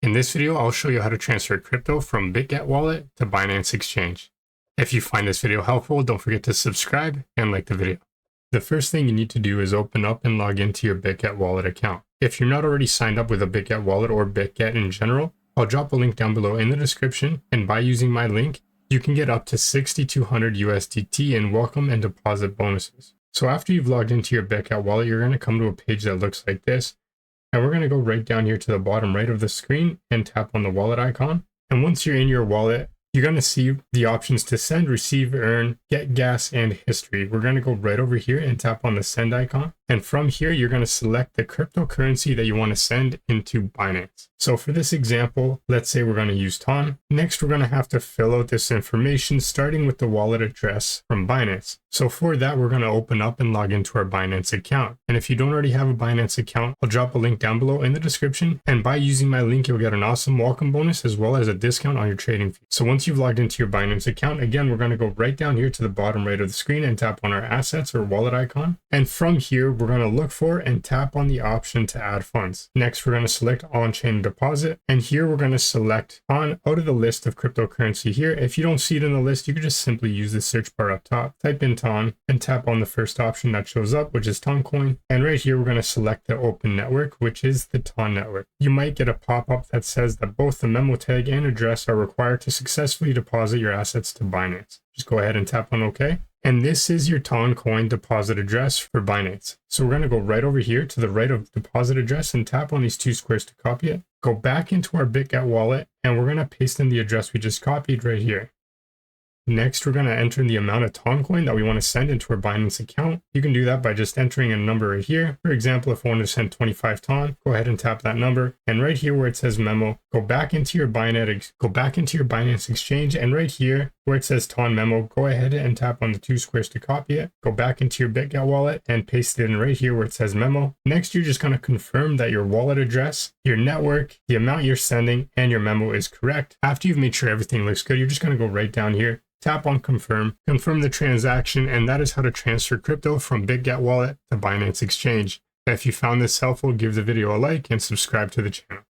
In this video, I'll show you how to transfer crypto from Bitget wallet to Binance exchange. If you find this video helpful, don't forget to subscribe and like the video. The first thing you need to do is open up and log into your Bitget wallet account. If you're not already signed up with a Bitget wallet or Bitget in general, I'll drop a link down below in the description, and by using my link, you can get up to 6,200 USDT in welcome and deposit bonuses. So after you've logged into your Bitget wallet, you're going to come to a page that looks like this. And we're going to go right down here to the bottom right of the screen and tap on the wallet icon. And once you're in your wallet, you're going to see the options to send, receive, earn, get gas, and history. We're going to go right over here and tap on the send icon. And from here, you're going to select the cryptocurrency that you want to send into Binance. So for this example, let's say we're going to use TON. Next, we're going to have to fill out this information starting with the wallet address from Binance. So for that, we're going to open up and log into our Binance account. And if you don't already have a Binance account, I'll drop a link down below in the description. And by using my link, you'll get an awesome welcome bonus as well as a discount on your trading fee. So once you've logged into your Binance account, again, we're going to go right down here to the bottom right of the screen and tap on our assets or wallet icon. And from here, we're going to look for and tap on the option to add funds. Next, we're going to select on-chain deposit. And here we're going to select TON out of the list of cryptocurrency here. If you don't see it in the list, you can just simply use the search bar up top, type in TON and tap on the first option that shows up, which is KuCoin. And right here, we're going to select the open network, which is the TON network. You might get a pop-up that says that both the memo tag and address are required to successfully deposit your assets to Binance. Just go ahead and tap on OK. And this is your TON coin deposit address for Binance. So we're going to go right over here to the right of deposit address and tap on these two squares to copy it. Go back into our Bitget wallet and we're going to paste in the address we just copied right here. Next, we're going to enter in the amount of TON coin that we want to send into our Binance account. You can do that by just entering a number right here. For example, if I want to send 25 TON, go ahead and tap that number. And right here where it says memo, go back into your Binance exchange. And right here where it says TON memo, go ahead and tap on the two squares to copy it. Go back into your Bitget wallet and paste it in right here where it says memo. Next, you're just going to confirm that your wallet address, your network, the amount you're sending, and your memo is correct. After you've made sure everything looks good, you're just going to go right down here, tap on confirm the transaction, and that is how to transfer crypto from Bitget wallet to Binance exchange. If you found this helpful, give the video a like and subscribe to the channel.